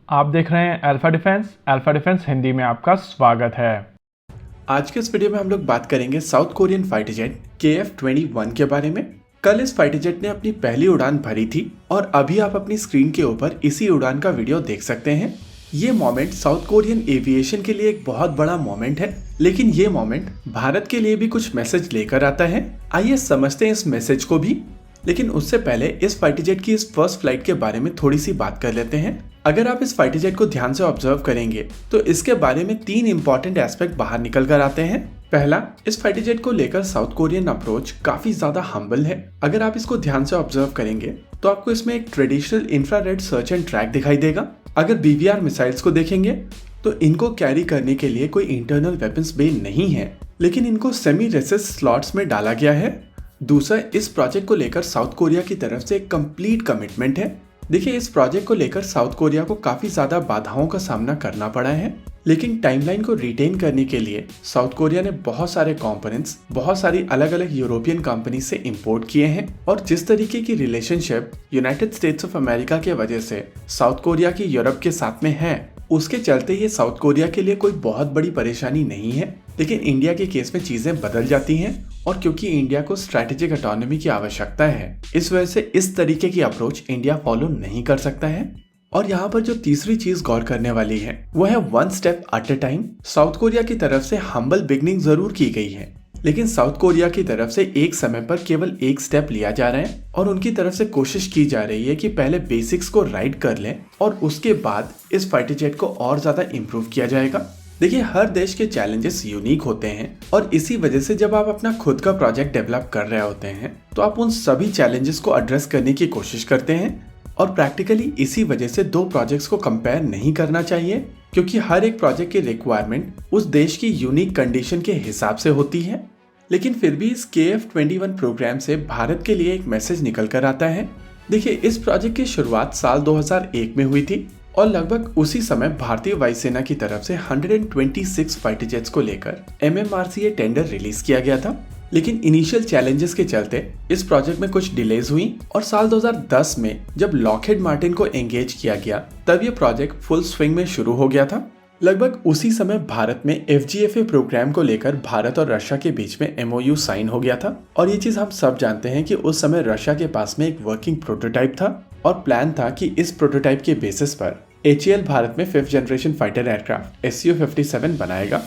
आप देख रहे हैं अल्फा डिफेंस हिंदी में आपका स्वागत है। आज के इस वीडियो में हम लोग बात करेंगे south Korean fighter jet KF-21 के बारे में। कल इस फाइटर जेट ने अपनी पहली उड़ान भरी थी और अभी आप अपनी स्क्रीन के ऊपर इसी उड़ान का वीडियो देख सकते हैं। ये मोमेंट साउथ कोरियन एविएशन के लिए एक बहुत बड़ा मोमेंट है, लेकिन ये मोमेंट भारत के लिए भी कुछ मैसेज लेकर आता है। आइए समझते हैं इस मैसेज को भी, लेकिन उससे पहले इस फाइटर जेट की इस फर्स्ट फ्लाइट के बारे में थोड़ी सी बात कर लेते हैं। अगर आप इस फाइटर जेट को ध्यान से ऑब्जर्व करेंगे तो इसके बारे में 3 इंपॉर्टेंट एस्पेक्ट बाहर निकल कर आते हैं। पहला, इस फाइटर जेट को लेकर साउथ कोरियन अप्रोच काफी ज्यादा हम्बल है। अगर आप इसको ध्यान से ऑब्जर्व करेंगे तो आपको इसमें एक traditional infrared search and track दिखाई देगा। अगर BVR मिसाइल्स को देखेंगे तो इनको कैरी करने के लिए कोई इंटरनल वेपन्स बे नहीं है, लेकिन इनको सेमी रेसिस्ट स्लॉट्स में डाला गया है। दूसरा, इस प्रोजेक्ट को लेकर साउथ कोरिया की तरफ से एक कंप्लीट कमिटमेंट है। देखिए, इस प्रोजेक्ट को लेकर साउथ कोरिया को काफी ज्यादा बाधाओं का सामना करना पड़ा है, लेकिन टाइमलाइन को रिटेन करने के लिए साउथ कोरिया ने बहुत सारे कंपोनेंट्स बहुत सारी अलग अलग यूरोपियन कंपनी से इंपोर्ट किए हैं। और जिस तरीके की relationship United states of America के वजह से साउथ कोरिया की यूरोप के साथ में है, उसके चलते ये साउथ कोरिया के लिए कोई बहुत बड़ी परेशानी नहीं है। लेकिन इंडिया के केस में चीजें बदल जाती हैं, और क्योंकि इंडिया को स्ट्रैटेजिक ऑटोनॉमी की आवश्यकता है, इस वजह से इस तरीके की अप्रोच इंडिया फॉलो नहीं कर सकता है। और यहाँ पर जो तीसरी चीज गौर करने वाली है वो है one step at a time. South Korea की तरफ से हम्बल बिगनिंग जरूर की गई है, लेकिन साउथ कोरिया की तरफ से एक समय पर केवल एक स्टेप लिया जा रहा है और उनकी तरफ से कोशिश की जा रही है कि पहले बेसिक्स को राइट कर लें और उसके बाद इस फाइटर जेट को और ज्यादा इम्प्रूव किया जाएगा। देखिए, हर देश के चैलेंजेस यूनिक होते हैं और इसी वजह से जब आप अपना खुद का प्रोजेक्ट डेवलप कर रहे होते हैं तो आप उन सभी चैलेंजेस को एड्रेस करने की कोशिश करते हैं। और प्रैक्टिकली इसी वजह से दो प्रोजेक्ट्स को कंपेयर नहीं करना चाहिए, क्योंकि हर एक प्रोजेक्ट की रिक्वायरमेंट उस देश की यूनिक कंडीशन के हिसाब से होती है। लेकिन फिर भी इस KF-21 प्रोग्राम से भारत के लिए एक मैसेज निकल कर आता है। देखिए, इस प्रोजेक्ट की शुरुआत साल 2001 में हुई थी और लगभग उसी समय भारतीय वायुसेना की तरफ से 126 फाइटर जेट्स को लेकर MMRCA टेंडर रिलीज किया गया था। लेकिन इनिशियल चैलेंजेस के चलते इस प्रोजेक्ट में कुछ डिलेज हुई और साल 2010 में जब लॉकहीड मार्टिन को एंगेज किया गया तब ये प्रोजेक्ट फुल स्विंग में शुरू हो गया था। लगभग उसी समय भारत में FGFA प्रोग्राम को लेकर भारत और रशिया के बीच में MOU साइन हो गया था। और ये चीज हम सब जानते हैं कि उस समय रशिया के पास में एक वर्किंग प्रोटोटाइप था और प्लान था कि इस प्रोटोटाइप के बेसिस पर HAL भारत में 5th generation fighter aircraft SU-57 बनाएगा।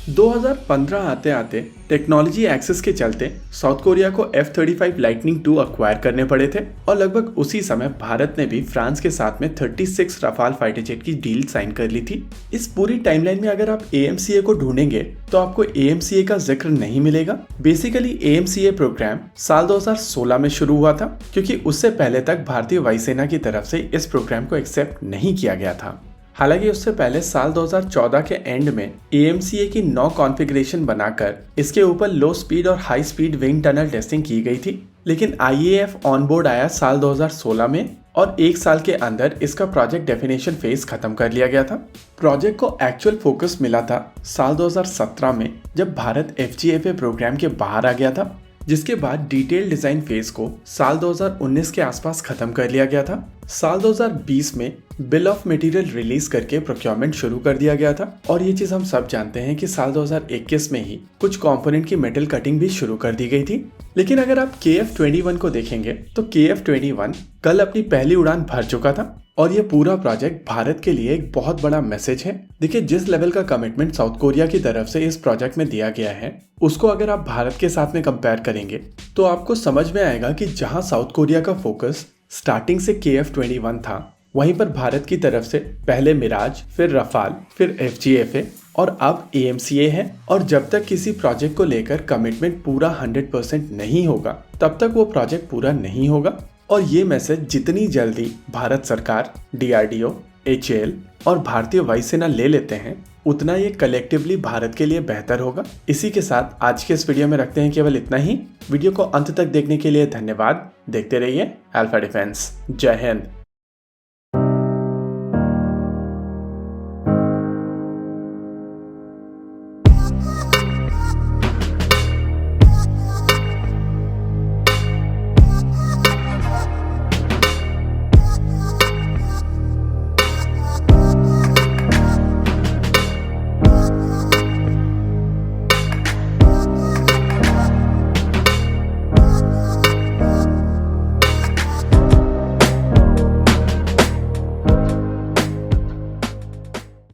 2015 आते आते टेक्नोलॉजी एक्सेस के चलते साउथ कोरिया को F-35 लाइटनिंग II अक्वायर करने पड़े थे और लगभग उसी समय भारत ने भी फ्रांस के साथ में 36 रफाल फाइटर जेट की डील साइन कर ली थी। इस पूरी टाइमलाइन में अगर आप AMCA को ढूंढेंगे तो आपको AMCA का जिक्र नहीं मिलेगा। बेसिकली AMCA प्रोग्राम साल 2016 में शुरू हुआ था, क्योंकि उससे पहले तक भारतीय वायुसेना की तरफ से इस प्रोग्राम को एक्सेप्ट नहीं किया गया था। हालांकि उससे पहले साल 2014 के एंड में AMCA की 9 कॉन्फ़िगरेशन बनाकर इसके ऊपर लो स्पीड और high speed wing tunnel testing की गई थी। लेकिन IAF ऑन बोर्ड आया साल 2016 में और एक साल के अंदर इसका प्रोजेक्ट डेफिनेशन फेज खत्म कर लिया गया था। प्रोजेक्ट को एक्चुअल फोकस मिला था साल 2017 में, जब भारत FGFA प्रोग्राम के बाहर आ गया था, जिसके बाद डिटेल डिजाइन फेज को साल 2019 के आसपास खत्म कर लिया गया था। साल 2020 में बिल ऑफ मटेरियल रिलीज करके प्रोक्योरमेंट शुरू कर दिया गया था और ये चीज हम सब जानते हैं कि साल 2021 में ही कुछ कंपोनेंट की मेटल कटिंग भी शुरू कर दी गई थी। लेकिन अगर आप KF-21 को देखेंगे तो KF-21 कल अपनी पहली उड़ान भर चुका था और ये पूरा प्रोजेक्ट भारत के लिए एक बहुत बड़ा मैसेज है। देखिए, जिस लेवल का कमिटमेंट साउथ कोरिया की तरफ से इस प्रोजेक्ट में दिया गया है, उसको अगर आप भारत के साथ में कंपेयर करेंगे तो आपको समझ में आएगा कि जहां साउथ कोरिया का फोकस स्टार्टिंग से KF-21 था, वहीं पर भारत की तरफ से पहले मिराज, फिर रफाल, फिर FGFA और अब AMCA है। और जब तक किसी प्रोजेक्ट को लेकर कमिटमेंट पूरा 100% नहीं होगा तब तक वो प्रोजेक्ट पूरा नहीं होगा। और ये मैसेज जितनी जल्दी भारत सरकार, DRDO, HAL और भारतीय वायुसेना ले लेते हैं, उतना ये कलेक्टिवली भारत के लिए बेहतर होगा। इसी के साथ आज के इस वीडियो में रखते हैं केवल इतना ही। वीडियो को अंत तक देखने के लिए धन्यवाद। देखते रहिए अल्फा डिफेंस। जय हिंद।